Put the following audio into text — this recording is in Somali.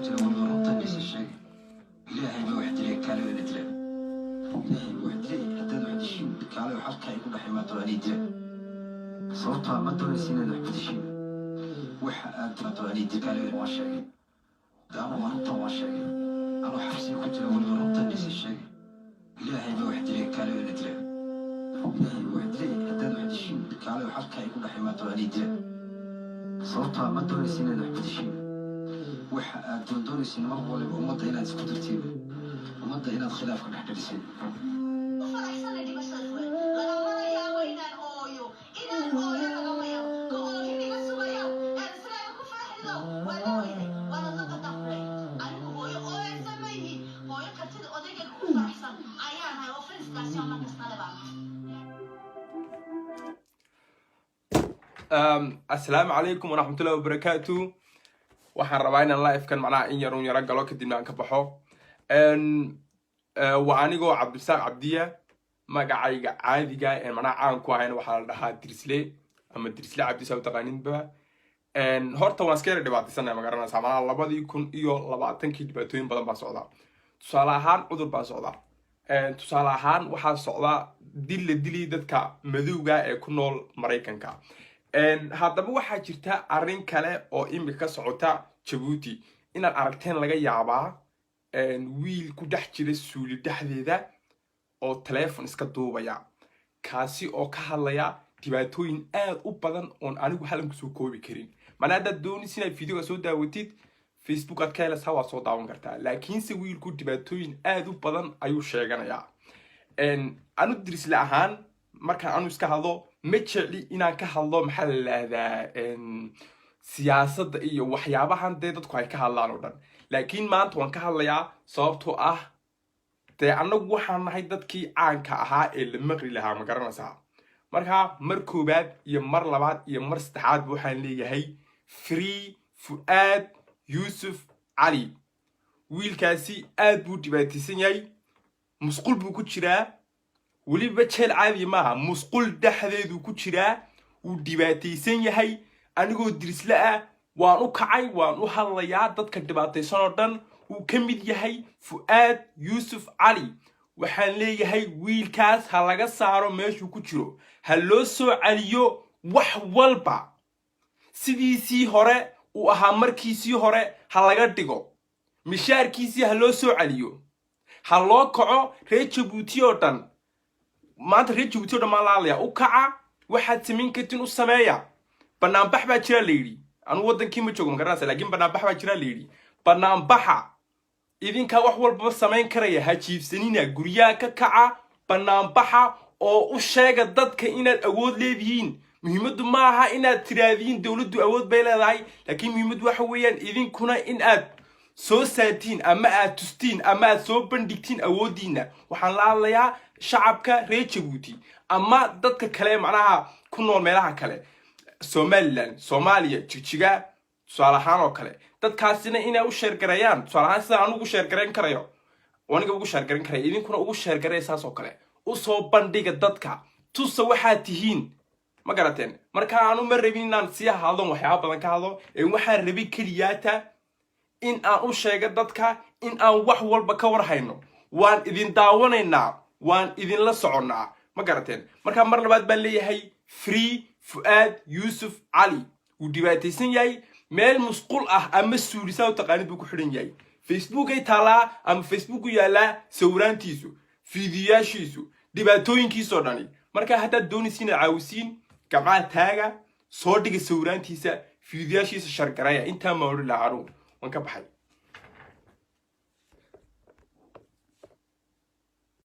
كنت لو ضربت بس الشيء إلهي بوحد لي كالو يدري إلهي بوحد لي حتى واحد الشيء كالو حتى يكون حماته على يدري صوتها ما تقول سنة واحد الشيء وحد ما تقول يدري كالو ما شيء أنا ضربت ما شيء أنا حسي كنت لو ضربت بس الشيء إلهي بوحد لي كالو يدري إلهي بوحد لي حتى واحد الشيء كالو حتى يكون حماته على يدري صوتها ما تقول سنة واحد الشيء وحد دوني سين مرة ولا ومضى هنا تسكترتين ومضى هنا الخلاف كنا حدثين السلام عليكم ورحمة الله وبركاته. waxaan rabaa inaan live-kan macnaha in yar galo kadibna aan ka baxo waa anigoo Cabdisaaq Cabdiya magacayga caadiga ee macnaha caan ku ahayna waxaa la dhahaa Dirsle ama Dirsle Cabdisaaq taqaaninba horta waan iska dhibaataysanay magaranaysaa macnaha 2020 dhibaatooyin badan baa socda tusaale ahaan cudur baa socda tusaale ahaan waxaa socda dili dadka madowga ee ku nool Mareykanka haddaba waxaa jirta arrin kale oo imika ka socota Djibouti inaad aragteen laga yaabaa wiil ku dhex jira suuli dhexdeeda oo telefoon iska duubaya kaasi oo ka hadlaya dhibaatooyin aad u badan oon anigu halan ku soo koobi karin mana dad doonaysid inaad video soo daawatid Facebook aad ka helaysaa waa soo daawan kartaa laakiinse wiilku dhibaatooyin aad u badan ayuu sheeganayaa anu Dirsle ahaan markaan anu iska hadlo ma jecli inaan ka hadlo maxaa la yiraahdaa siyaasadda iyo waxyaabahan dadku ay ka hadlaan oo dhan laakiin maanta waan ka hadlayaa sababtoo ah anagu waxaan nahay dadkii caanka ahaa ee la maqli lahaa ma garanaysaa marka mar koobaad iyo mar labaad iyo mar saddexaad waxaan leeyahay Free Fuad Yusuf Ali wiilkaasi aad buu dhibaataysan yahay musqul buu ku jiraa waliba jeel caadi maaha musqul dhaxdeedu ku jiraa uu dhibaataysan yahay anigoo Dirsle ah waan u kacay waan u hadlayaa dadka dhibaataysan oo dhan uu ka mid yahay Fuad Yusuf Ali waxaan leeyahay wiilkaas ha laga saaro meeshuu ku jiro ha loo soo celiyo wax walba sidiisii hore uu ahaa markiisii hore ha laga dhigo mishaarkiisii ha loo soo celiyo ha loo kaco reer Djibouti oo dhan maanta reer Djibouti oo dhan laalaya u kaca waxaad samayn kartiin u sameeya banaanbax baa jira la yiri anu wadankii ma joogo ma garanaysaa laakiin banaanbax baa jira la yiri banaanbaxa idinka wax walba samayn karaya ha jiifsanina guriyaha ka kaca banaanbaxa oo u sheega dadka inaad awood leedihiin muhiimadu ma aha inaad tiraadiin dawladdu awood bay leedahay laakiin muhiimadu waxa weeyaan idinkuna in aad soo saatiin ama aad tustiin ama aad soo bandhigtiin awoodiina waxaan la hadlayaa shacabka reer Djibouti ama dadka kale macnaha ku nool meelaha kale Somaliland Soomaaliya Jigjiga tusaale ahaan oo kale dadkaasina inay u sheer gareeyaan tusaale ahaan sida aanu ugu sheer gareyn karayo waniga ugu sheer gareyn karay idinkuna ugu sheer gareeysaas oo kale u soo bandhiga dadka tusa waxaad tihiin ma garateen marka aanu ma rabin inaan si hadlo waxyaabo badan ka hadlo waxaan rabay kaliyaata in aan u sheego dadka in aan wax walba ka war hayno waan idin daawanaynaa waan idin la soconaa ma garateen marka mar labaad baan leeyahay Free Fuad Yusuf Ali uu dhibaataysan yahay meel musqul ah ama suulisaa u taqaanid buu ku xidhan yahay Facebook ay taalaa ama Facebook u yaala sawiraantiisu fiidiyaashiisu dhibaatooyinkiisa oo dhani marka haddaad doonaysiin caawisiin gabdhaha taaga soo dhiga sawiraantiisa fiidiyaashiisa shargaraya intaa ma oran lahaa waan ka baxay